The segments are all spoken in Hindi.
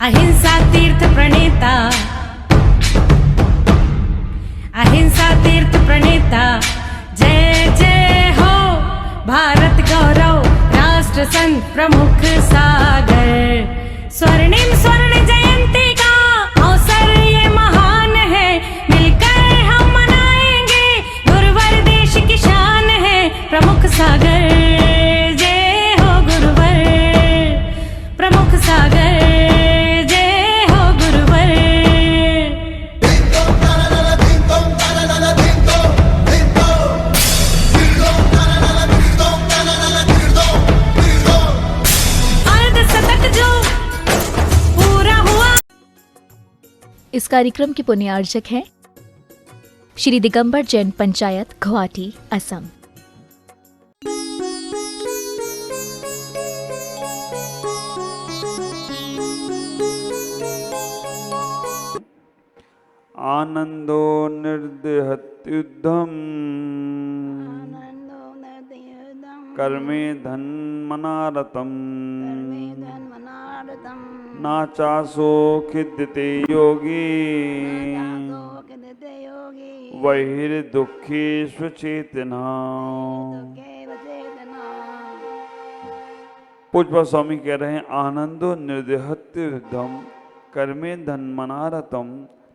अहिंसा तीर्थ प्रणेता, अहिंसा तीर्थ प्रणेता, जय जय हो भारत गौरव राष्ट्र संत प्रमुख सागर। स्वर्णिम स्वर्ण जयंती का अवसर ये महान है, मिलकर हम मनाएंगे गुरुवर देश की शान है प्रमुख सागर। जय हो गुरुवर प्रमुख सागर, जय हो गुरुवर। अर्धशतक जो पूरा हुआ। इस कार्यक्रम के पुण्यार्चक हैं श्री दिगंबर जैन पंचायत गुवाहाटी असम। आनंदो निर्दिहत्युद्धम कर्मे धन्मनारतम नाचासो खिद्यते योगी वैर्दुःखेष्वचेतना। पूज्य स्वामी कह रहे हैं आनंदो निर्दिहत्युद्धम कर्मे धन्मनारतम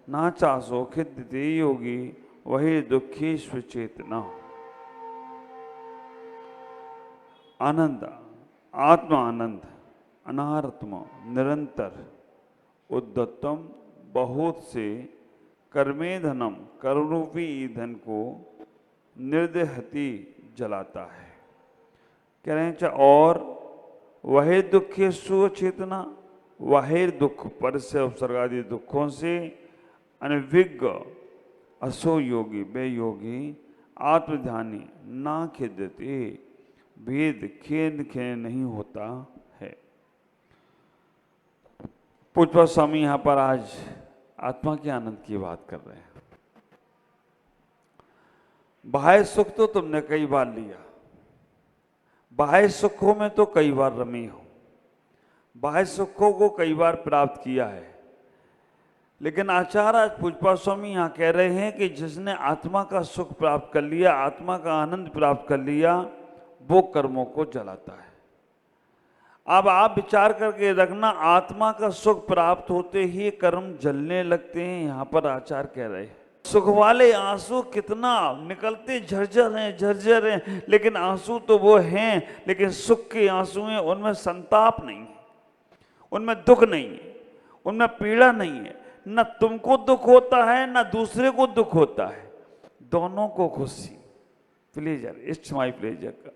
नाचासो खिद्यते योगी वही दुखेश्व चेतना। आनंद, आत्मा आनंद, अनारत्म निरंतर, उद्दत्तम बहुत से, कर्मे धनम कर्मरूपी ईंधन को, निर्दहति जलाता है। कह रहे हैं और वह दुखेश्व चेतना, वह दुख पर से उपसर्ग आदि दुखों से, अनभिज्ञ असो योगी वे योगी आत्मध्यानी ना खेदते भेद खेद खेद नहीं होता है। पूज्य स्वामी यहाँ पर आज आत्मा के आनंद की बात कर रहे हैं। बाह्य सुख तो तुमने कई बार लिया, बाह्य सुखों में तो कई बार रमी हो, बाह्य सुखों को कई बार प्राप्त किया है, लेकिन आचार्य आज पूज्य स्वामी यहाँ कह रहे हैं कि जिसने आत्मा का सुख प्राप्त कर लिया, आत्मा का आनंद प्राप्त कर लिया, वो कर्मों को जलाता है। अब आप विचार करके रखना, आत्मा का सुख प्राप्त होते ही कर्म जलने लगते हैं। यहाँ पर आचार्य कह रहे हैं सुख वाले आंसू कितना निकलते झरझर हैं, झरझर हैं, लेकिन आंसू तो वो हैं, लेकिन सुख के आंसू हैं, उनमें संताप नहीं है, उनमें दुख नहीं है, उनमें पीड़ा नहीं है, न तुमको दुख होता है न दूसरे को दुख होता है, दोनों को खुशी, प्लेजर, इट्स माई प्लेजर का।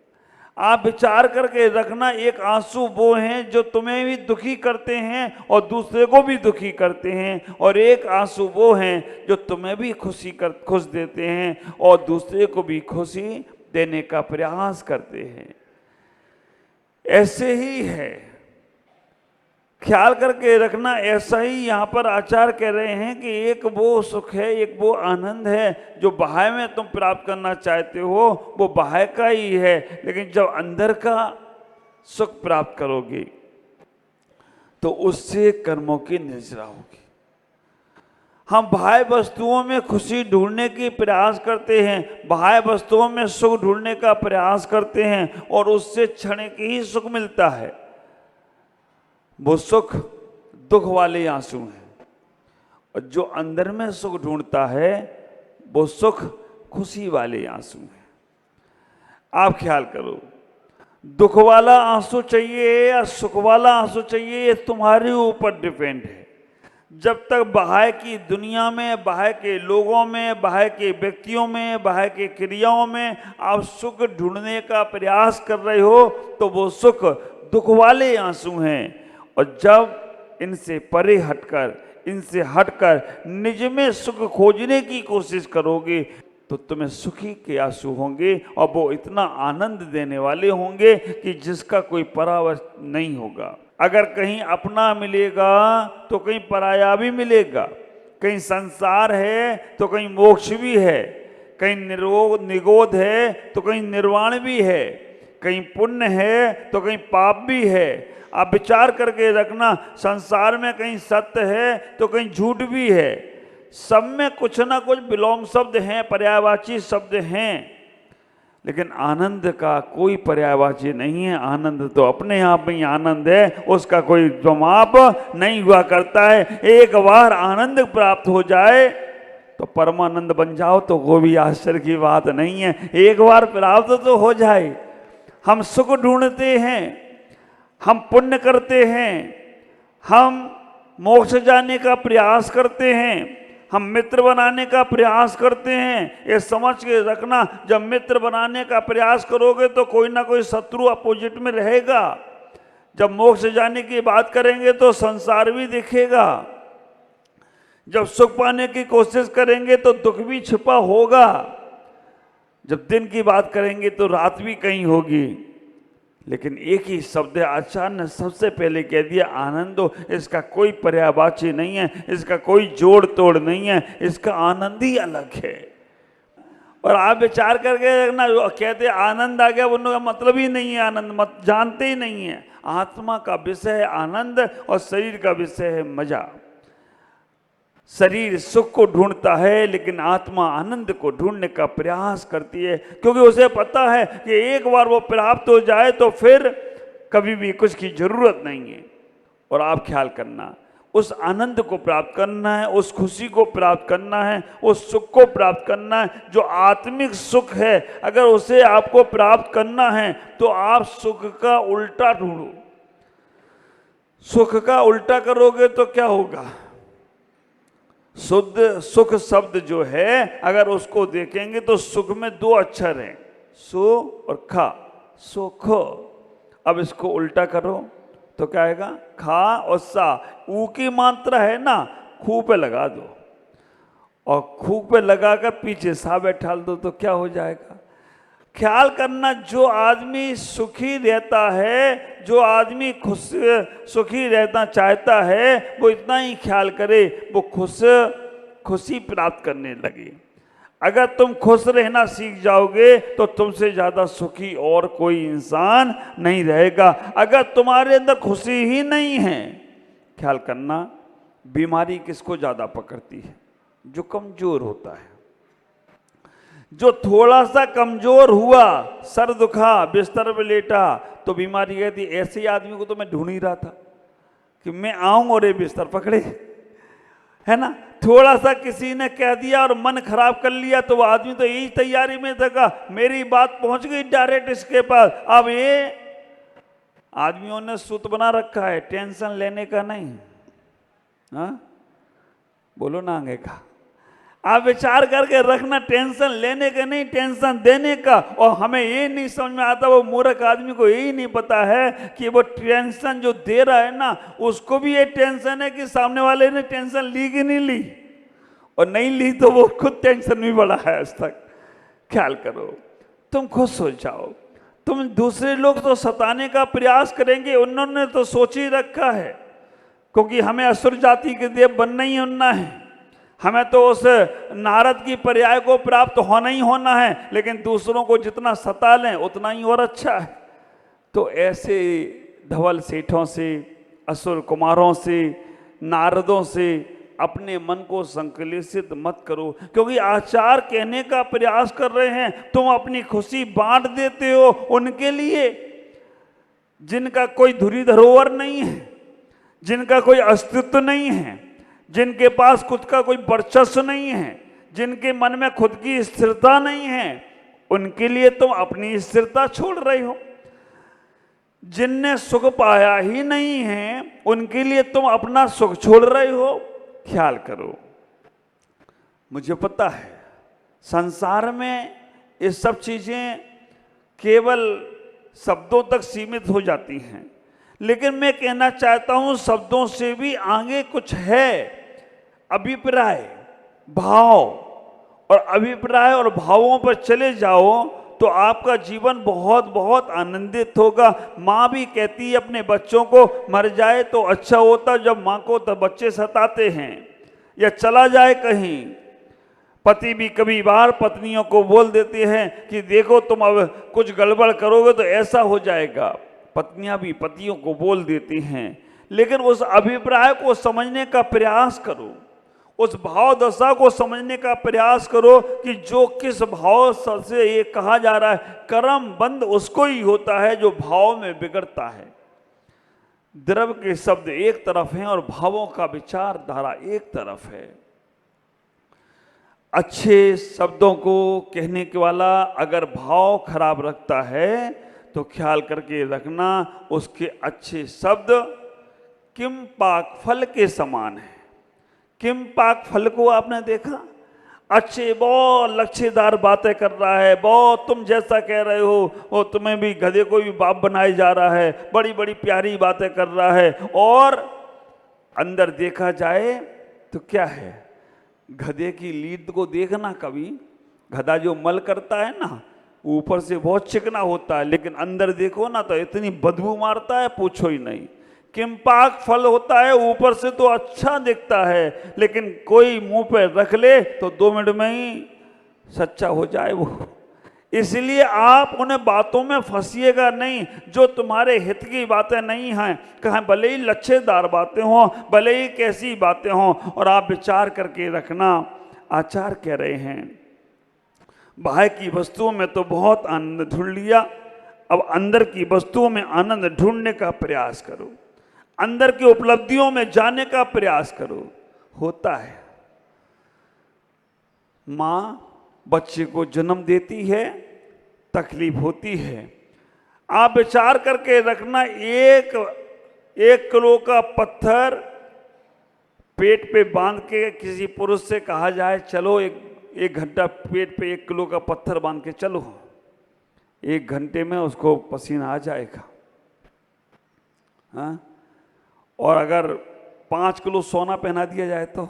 आप विचार करके रखना, एक आंसू वो हैं जो तुम्हें भी दुखी करते हैं और दूसरे को भी दुखी करते हैं, और एक आंसू वो हैं जो तुम्हें भी खुश देते हैं और दूसरे को भी खुशी देने का प्रयास करते हैं। ऐसे ही है, ख्याल करके रखना। ऐसा ही यहाँ पर आचार्य कह रहे हैं कि एक वो सुख है, एक वो आनंद है जो बाह्य में तुम प्राप्त करना चाहते हो, वो बाह्य का ही है, लेकिन जब अंदर का सुख प्राप्त करोगे तो उससे कर्मों की निर्जरा होगी। हम बाह्य वस्तुओं में खुशी ढूंढने की प्रयास करते हैं, बाह्य वस्तुओं में सुख ढूंढने का प्रयास करते हैं और उससे क्षणिक ही सुख मिलता है। वो सुख दुख वाले आंसू हैं, और जो अंदर में सुख ढूंढता है वो सुख खुशी वाले आंसू हैं। आप ख्याल करो, दुख वाला आंसू चाहिए या सुख वाला आंसू चाहिए, ये तुम्हारे ऊपर डिपेंड है। जब तक बाह्य की दुनिया में, बाह्य के लोगों में, बाह्य के व्यक्तियों में, बाह्य के क्रियाओं में आप सुख ढूंढने का प्रयास कर रहे हो तो वो सुख दुख वाले आंसू हैं। और जब इनसे परे हटकर, इनसे हटकर निज में सुख खोजने की कोशिश करोगे तो तुम्हें सुखी के आंसू होंगे, और वो इतना आनंद देने वाले होंगे कि जिसका कोई परावर्त नहीं होगा। अगर कहीं अपना मिलेगा तो कहीं पराया भी मिलेगा, कहीं संसार है तो कहीं मोक्ष भी है, कहीं निरोध निगोध है तो कहीं निर्वाण भी है, कहीं पुण्य है तो कहीं पाप भी है। आप विचार करके रखना, संसार में कहीं सत्य है तो कहीं झूठ भी है। सब में कुछ ना कुछ विलोम शब्द हैं, पर्यायवाची शब्द हैं, लेकिन आनंद का कोई पर्यायवाची नहीं है। आनंद तो अपने आप में ही आनंद है, उसका कोई जमाप नहीं हुआ करता है। एक बार आनंद प्राप्त हो जाए तो परमानंद बन जाओ तो वो भी आश्चर्य की बात नहीं है। एक बार प्राप्त तो हो जाए। हम सुख ढूंढते हैं, हम पुण्य करते हैं, हम मोक्ष जाने का प्रयास करते हैं, हम मित्र बनाने का प्रयास करते हैं। ये समझ के रखना, जब मित्र बनाने का प्रयास करोगे तो कोई ना कोई शत्रु अपोजिट में रहेगा। जब मोक्ष जाने की बात करेंगे तो संसार भी दिखेगा। जब सुख पाने की कोशिश करेंगे तो दुख भी छिपा होगा। जब दिन की बात करेंगे तो रात भी कहीं होगी। लेकिन एक ही शब्द है, आचार्य ने सबसे पहले कह दिया, आनंद हो। इसका कोई पर्यायवाची नहीं है, इसका कोई जोड़ तोड़ नहीं है, इसका आनंद ही अलग है। और आप विचार करके देखना, कहते आनंद आ गया, उनका मतलब ही नहीं है आनंद, मत जानते ही नहीं है। आत्मा का विषय है आनंद और शरीर का विषय है मजा। शरीर सुख को ढूंढता है, लेकिन आत्मा आनंद को ढूंढने का प्रयास करती है, क्योंकि उसे पता है कि एक बार वो प्राप्त हो जाए तो फिर कभी भी कुछ की जरूरत नहीं है। और आप ख्याल करना, उस आनंद को प्राप्त करना है, उस खुशी को प्राप्त करना है, उस सुख को प्राप्त करना है जो आत्मिक सुख है। अगर उसे आपको प्राप्त करना है तो आप सुख का उल्टा ढूंढो। सुख का उल्टा करोगे तो क्या होगा? शुद्ध सुख शब्द जो है, अगर उसको देखेंगे तो सुख में दो अक्षर हैं, सु और खा, सुख। अब इसको उल्टा करो तो क्या आएगा? खा और सा। ऊ की मात्रा है ना, खू पे लगा दो और खू पे लगाकर पीछे सा बैठा दो तो क्या हो जाएगा? ख्याल करना, जो आदमी सुखी रहता है, जो आदमी खुश सुखी रहना चाहता है, वो इतना ही ख्याल करे, वो खुशी प्राप्त करने लगे। अगर तुम खुश रहना सीख जाओगे तो तुमसे ज़्यादा सुखी और कोई इंसान नहीं रहेगा। अगर तुम्हारे अंदर खुशी ही नहीं है, ख्याल करना, बीमारी किसको ज़्यादा पकड़ती है? जो कमज़ोर होता है। जो थोड़ा सा कमजोर हुआ, सर दुखा, बिस्तर पे लेटा, तो बीमारी कहती, ऐसे आदमी को तो मैं ढूंढ ही रहा था कि मैं आऊं और ये बिस्तर पकड़े, है ना। थोड़ा सा किसी ने कह दिया और मन खराब कर लिया तो वो आदमी तो यही तैयारी में था, मेरी बात पहुंच गई डायरेक्ट इसके पास। अब ये आदमियों ने सूत बना रखा है टेंशन लेने का नहीं। हाँ बोलो ना आगे का। आप विचार करके रखना, टेंशन लेने का नहीं, टेंशन देने का। और हमें ये नहीं समझ में आता, वो मूर्ख आदमी को यही नहीं पता है कि वो टेंशन जो दे रहा है ना, उसको भी ये टेंशन है कि सामने वाले ने टेंशन ली कि नहीं ली, और नहीं ली तो वो खुद टेंशन में पड़ा है आज तक। ख्याल करो, तुम खुश हो जाओ। तुम दूसरे लोग तो सताने का प्रयास करेंगे, उन्होंने तो सोच ही रखा है, क्योंकि हमें असुर जाति के देव बनना ही होना है, हमें तो उस नारद की पर्याय को प्राप्त होना ही होना है। लेकिन दूसरों को जितना सता लें उतना ही और अच्छा है। तो ऐसे धवल सेठों से, असुर कुमारों से, नारदों से अपने मन को संकलित मत करो, क्योंकि आचार कहने का प्रयास कर रहे हैं, तुम अपनी खुशी बांट देते हो उनके लिए जिनका कोई धुरी धरोहर नहीं है, जिनका कोई अस्तित्व नहीं है, जिनके पास खुद का कोई वर्चस्व नहीं है, जिनके मन में खुद की स्थिरता नहीं है, उनके लिए तुम अपनी स्थिरता छोड़ रहे हो। जिनने सुख पाया ही नहीं है, उनके लिए तुम अपना सुख छोड़ रहे हो। ख्याल करो, मुझे पता है संसार में ये सब चीजें केवल शब्दों तक सीमित हो जाती हैं, लेकिन मैं कहना चाहता हूं शब्दों से भी आगे कुछ है। अभिप्राय, भाव, और अभिप्राय और भावों पर चले जाओ तो आपका जीवन बहुत बहुत आनंदित होगा। माँ भी कहती है अपने बच्चों को, मर जाए तो अच्छा होता। जब माँ को तो बच्चे सताते हैं या चला जाए कहीं, पति भी कभी बार पत्नियों को बोल देते हैं कि देखो तुम अब कुछ गड़बड़ करोगे तो ऐसा हो जाएगा। पत्नियां भी पतियों को बोल देती हैं, लेकिन उस अभिप्राय को समझने का प्रयास करो, उस भाव दशा को समझने का प्रयास करो कि जो किस भाव से ये कहा जा रहा है, कर्म बंद उसको ही होता है जो भाव में बिगड़ता है। द्रव्य के शब्द एक तरफ हैं और भावों का विचारधारा एक तरफ है। अच्छे शब्दों को कहने के वाला अगर भाव खराब रखता है तो ख्याल करके रखना, उसके अच्छे शब्द किम पाक फल के समान है। किम पाक फल को आपने देखा, अच्छे बहुत लच्छेदार बातें कर रहा है, बहुत तुम जैसा कह रहे हो वो तुम्हें भी गधे को भी बाप बनाए जा रहा है, बड़ी बड़ी प्यारी बातें कर रहा है, और अंदर देखा जाए तो क्या है, गधे की लीद को देखना, कभी गधा जो मल करता है ना ऊपर से बहुत चिकना होता है, लेकिन अंदर देखो ना तो इतनी बदबू मारता है पूछो ही नहीं। किम्पाक फल होता है, ऊपर से तो अच्छा दिखता है, लेकिन कोई मुंह पे रख ले तो 2 मिनट में ही सच्चा हो जाए वो। इसलिए आप उन बातों में फंसिएगा नहीं जो तुम्हारे हित की बातें नहीं हैं, कहाँ भले ही लच्छेदार बातें हों, भले ही कैसी बातें हों, और आप विचार करके रखना। आचार्य कह रहे हैं बाहर की वस्तुओं में तो बहुत आनंद ढूंढ लिया, अब अंदर की वस्तुओं में आनंद ढूंढने का प्रयास करो, अंदर की उपलब्धियों में जाने का प्रयास करो। होता है माँ बच्चे को जन्म देती है, तकलीफ होती है, आप विचार करके रखना, 1 किलो का पत्थर पेट पे बांध के किसी पुरुष से कहा जाए चलो एक घंटा पेट पे 1 किलो का पत्थर बांध के चलो, 1 घंटे में उसको पसीना आ जाएगा। हाँ, और अगर 5 किलो सोना पहना दिया जाए तो,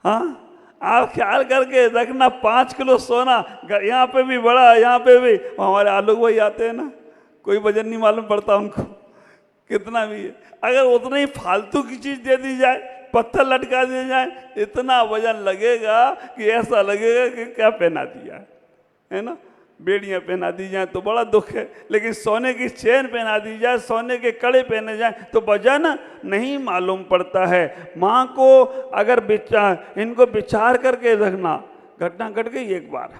हाँ आप ख्याल करके रखना, 5 किलो सोना, यहाँ पे भी बड़ा, यहाँ पे भी, हमारे आलोक भाई आते हैं ना, कोई वजन नहीं मालूम पड़ता उनको कितना भी है, अगर उतना ही फालतू की चीज दे दी जाए, पत्थर लटका दिया जाए, इतना वजन लगेगा कि ऐसा लगेगा कि क्या पहना दिया है ना। बेड़ियाँ पहना दी जाए तो बड़ा दुख है, लेकिन सोने की चेन पहना दी जाए, सोने के कड़े पहने जाए तो वजन नहीं मालूम पड़ता है। माँ को अगर इनको विचार करके रखना। घटना घट गई एक बार,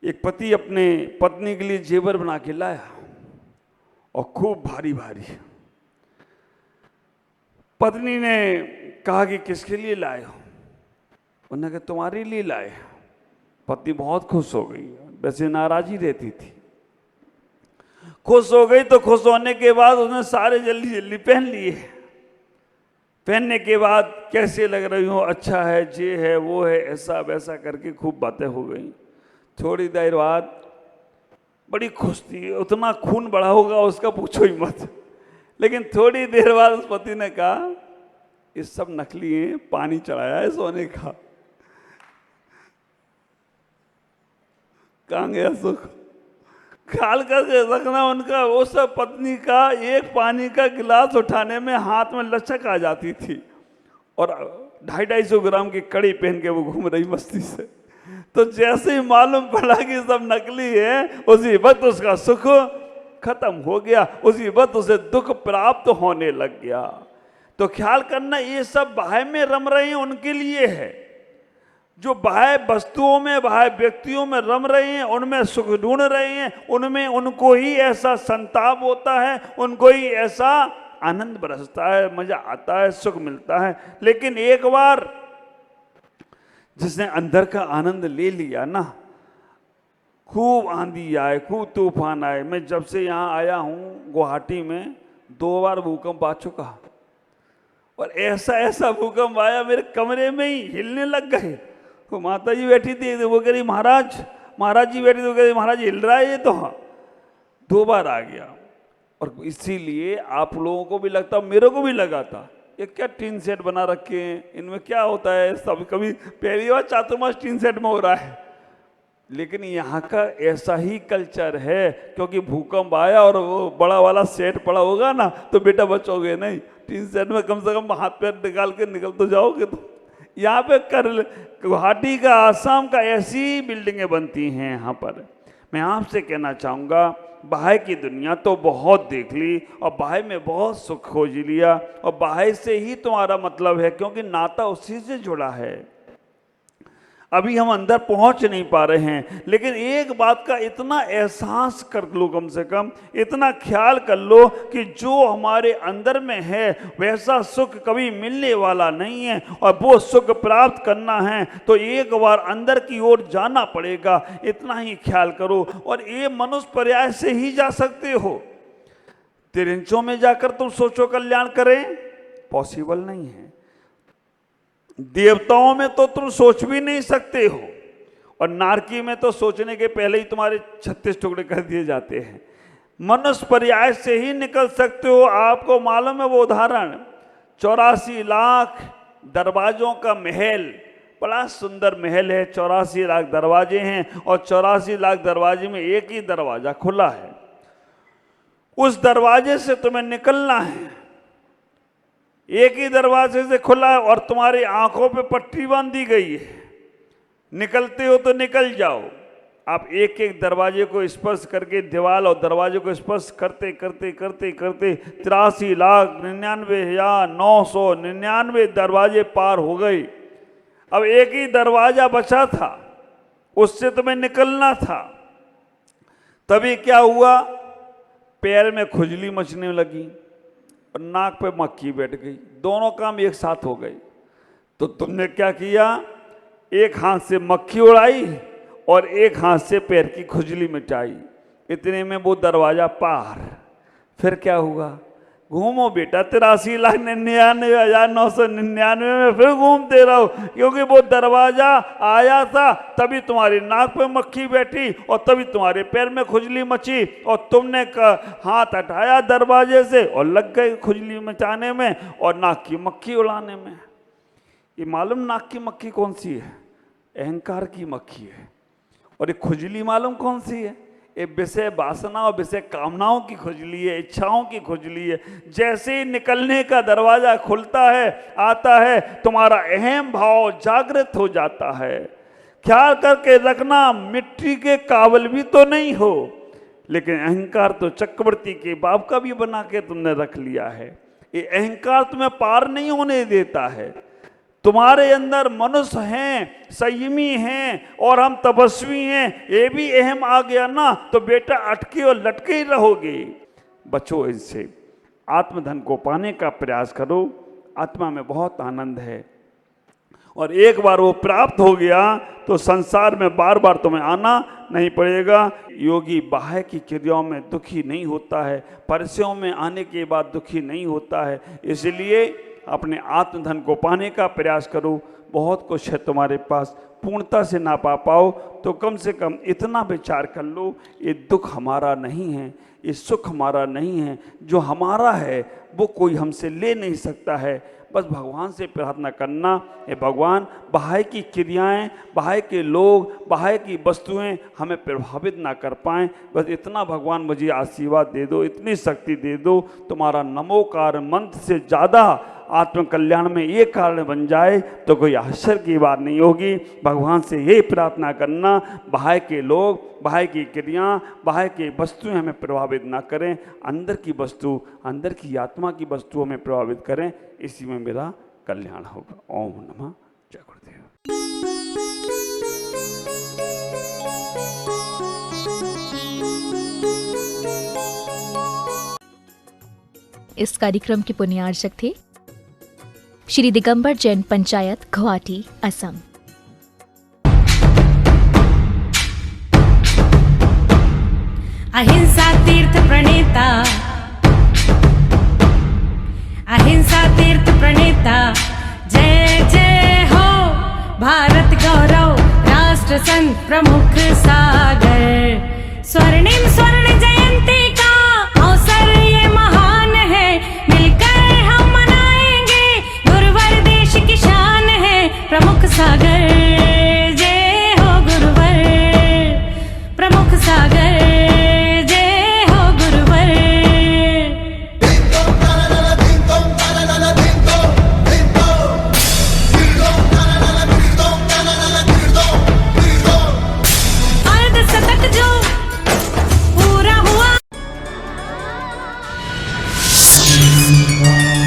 एक पति अपने पत्नी के लिए जेवर बना के लाया और खूब भारी भारी। पत्नी ने कहा कि किसके लिए लाए हो? उन्होंने कहा तुम्हारे लिए लाए। पत्नी बहुत खुश हो गई, वैसे नाराज ही रहती थी। खुश हो गई तो खुश होने के बाद उसने सारे जल्दी जल्दी पहन लिए। पहनने के बाद कैसे लग रही हो, अच्छा है, ये है, वो है, ऐसा वैसा करके खूब बातें हो गई। थोड़ी देर बाद बड़ी खुश थी, उतना खून बढ़ा होगा उसका पूछो ही मत। लेकिन थोड़ी देर बाद उस पति ने कहा ये सब नकली है, पानी चढ़ाया है सोने का। कहाँ गया सुख? ख्याल करके रखना उनका, वो सब पत्नी का एक पानी का गिलास उठाने में हाथ में लचक आ जाती थी और 250-250 ग्राम की कड़ी पहन के वो घूम रही मस्ती से। तो जैसे ही मालूम पड़ा कि सब नकली है, उसी वक्त उसका सुख खत्म हो गया, उसी वक्त उसे दुख प्राप्त होने लग गया। तो ख्याल करना, ये सब बाह्य में रम रहे हैं उनके लिए है। जो बाह्य वस्तुओं में, बाह्य व्यक्तियों में रम रहे हैं, उनमें सुख ढूंढ रहे हैं, उनमें उनको ही ऐसा संताप होता है, उनको ही ऐसा आनंद बरसता है, मजा आता है, सुख मिलता है। लेकिन एक बार जिसने अंदर का आनंद ले लिया ना, खूब आंधी आए, खूब तूफान आए। मैं जब से यहाँ आया हूँ गुवाहाटी में 2 बार भूकंप आ चुका, और ऐसा ऐसा भूकंप आया मेरे कमरे में ही हिलने लग गए। तो माता जी बैठी थी, वो कह रही महाराज जी बैठी थी, वो कह रही महाराज हिल रहा है ये तो। हाँ, 2 बार आ गया। और इसीलिए आप लोगों को भी लगता, मेरे को भी लगा था, ये क्या टीन सेट बना रखे हैं, इनमें क्या होता है, सब कभी पहली बार चातुर्मास टीन सेट में हो रहा है। लेकिन यहाँ का ऐसा ही कल्चर है, क्योंकि भूकंप आया और वो बड़ा वाला सेट पड़ा होगा ना, तो बेटा बचोगे नहीं। टीन सेट में कम से कम हाथ पैर निकाल के निकल तो जाओगे। तो यहाँ पे गुवाहाटी का, आसाम का ऐसी बिल्डिंगें बनती हैं यहाँ पर। मैं आपसे कहना चाहूँगा, बाहर की दुनिया तो बहुत देख ली और बाहर में बहुत सुख खोज लिया और बाहर से ही तुम्हारा मतलब है, क्योंकि नाता उसी से जुड़ा है। अभी हम अंदर पहुंच नहीं पा रहे हैं, लेकिन एक बात का इतना एहसास कर लो, कम से कम इतना ख्याल कर लो कि जो हमारे अंदर में है वैसा सुख कभी मिलने वाला नहीं है, और वो सुख प्राप्त करना है तो एक बार अंदर की ओर जाना पड़ेगा। इतना ही ख्याल करो, और ये मनुष्य पर्याय से ही जा सकते हो। तिरंचों में जाकर तुम सोचो कल्याण करें, पॉसिबल नहीं है। देवताओं में तो तुम सोच भी नहीं सकते हो, और नारकी में तो सोचने के पहले ही तुम्हारे 36 टुकड़े कर दिए जाते हैं। मनुष्य पर्याय से ही निकल सकते हो। आपको मालूम है वो उदाहरण, 84 लाख दरवाजों का महल, बड़ा सुंदर महल है, 84 लाख दरवाजे हैं, और 84 लाख दरवाजे में एक ही दरवाजा खुला है। उस दरवाजे से तुम्हें निकलना है, एक ही दरवाजे से खुला है, और तुम्हारी आंखों पे पट्टी बांधी गई है। निकलते हो तो निकल जाओ। आप एक एक दरवाजे को स्पर्श करके, दीवार और दरवाजे को स्पर्श करते करते करते करते 83,99,999 दरवाजे पार हो गए। अब एक ही दरवाजा बचा था, उससे तुम्हें निकलना था। तभी क्या हुआ, पैर में खुजली मचने लगी और नाक पे मक्खी बैठ गई। दोनों काम एक साथ हो गए। तो तुमने क्या किया, एक हाथ से मक्खी उड़ाई और एक हाथ से पैर की खुजली मिटाई। इतने में वो दरवाजा पार। फिर क्या हुआ, घूमो बेटा 83,99,999 में फिर घूमते रहो, क्योंकि वो दरवाजा आया था तभी तुम्हारी नाक पे मक्खी बैठी और तभी तुम्हारे पैर में खुजली मची, और तुमने हाथ हटाया दरवाजे से और लग गए खुजली मचाने में और नाक की मक्खी उड़ाने में। ये मालूम नाक की मक्खी कौन सी है? अहंकार की मक्खी है। और ये खुजली मालूम कौन सी है? ये विषय वासना और विषय कामनाओं की खुजली है, इच्छाओं की खुजली है। जैसे ही निकलने का दरवाजा खुलता है, आता है, तुम्हारा अहम भाव जागृत हो जाता है। ख्याल करके रखना, मिट्टी के काबिल भी तो नहीं हो, लेकिन अहंकार तो चक्रवर्ती के बाप का भी बना के तुमने रख लिया है। ये अहंकार तुम्हें पार नहीं होने देता है। तुम्हारे अंदर मनुष्य हैं, संयमी हैं, और हम तपस्वी हैं, ये भी अहम आ गया ना तो बेटा अटके और लटके ही रहोगे। बचो इनसे। आत्मधन को पाने का प्रयास करो। आत्मा में बहुत आनंद है, और एक बार वो प्राप्त हो गया तो संसार में बार बार तुम्हें आना नहीं पड़ेगा। योगी बाह्य की क्रियाओं में दुखी नहीं होता है, परिचयों में आने के बाद दुखी नहीं होता है। इसलिए अपने आत्मधन को पाने का प्रयास करो। बहुत कुछ है तुम्हारे पास, पूर्णता से ना पा पाओ तो कम से कम इतना विचार कर लो, ये दुख हमारा नहीं है, ये सुख हमारा नहीं है। जो हमारा है वो कोई हमसे ले नहीं सकता है। बस भगवान से प्रार्थना करना है, भगवान बाहर की क्रियाएं, बाहर के लोग, बाहर की वस्तुएं हमें प्रभावित ना कर पाएं। बस इतना भगवान मुझे आशीर्वाद दे दो, इतनी शक्ति दे दो, तुम्हारा नमोकार मंत्र से ज़्यादा आत्मकल्याण में ये कारण बन जाए तो कोई आश्चर्य की बात नहीं होगी। भगवान से यही प्रार्थना करना, बाहर के लोग, बाहर की क्रियाएं, बाहर की वस्तुएं हमें प्रभावित ना करें, अंदर की वस्तु, अंदर की आत्मा की वस्तु हमें प्रभावित करें। इसी में मेरा कल्याण होगा। ओम नमः जय गुरुदेव। इस कार्यक्रम के पुण्यार्चक थे श्री दिगंबर जैन पंचायत, गुवाहाटी, असम। अहिंसा तीर्थ प्रणेता, अहिंसा तीर्थ प्रणेता, जय जय हो भारत गौरव, राष्ट्र संत प्रमुख सागर, स्वर्णिम स्वर्ण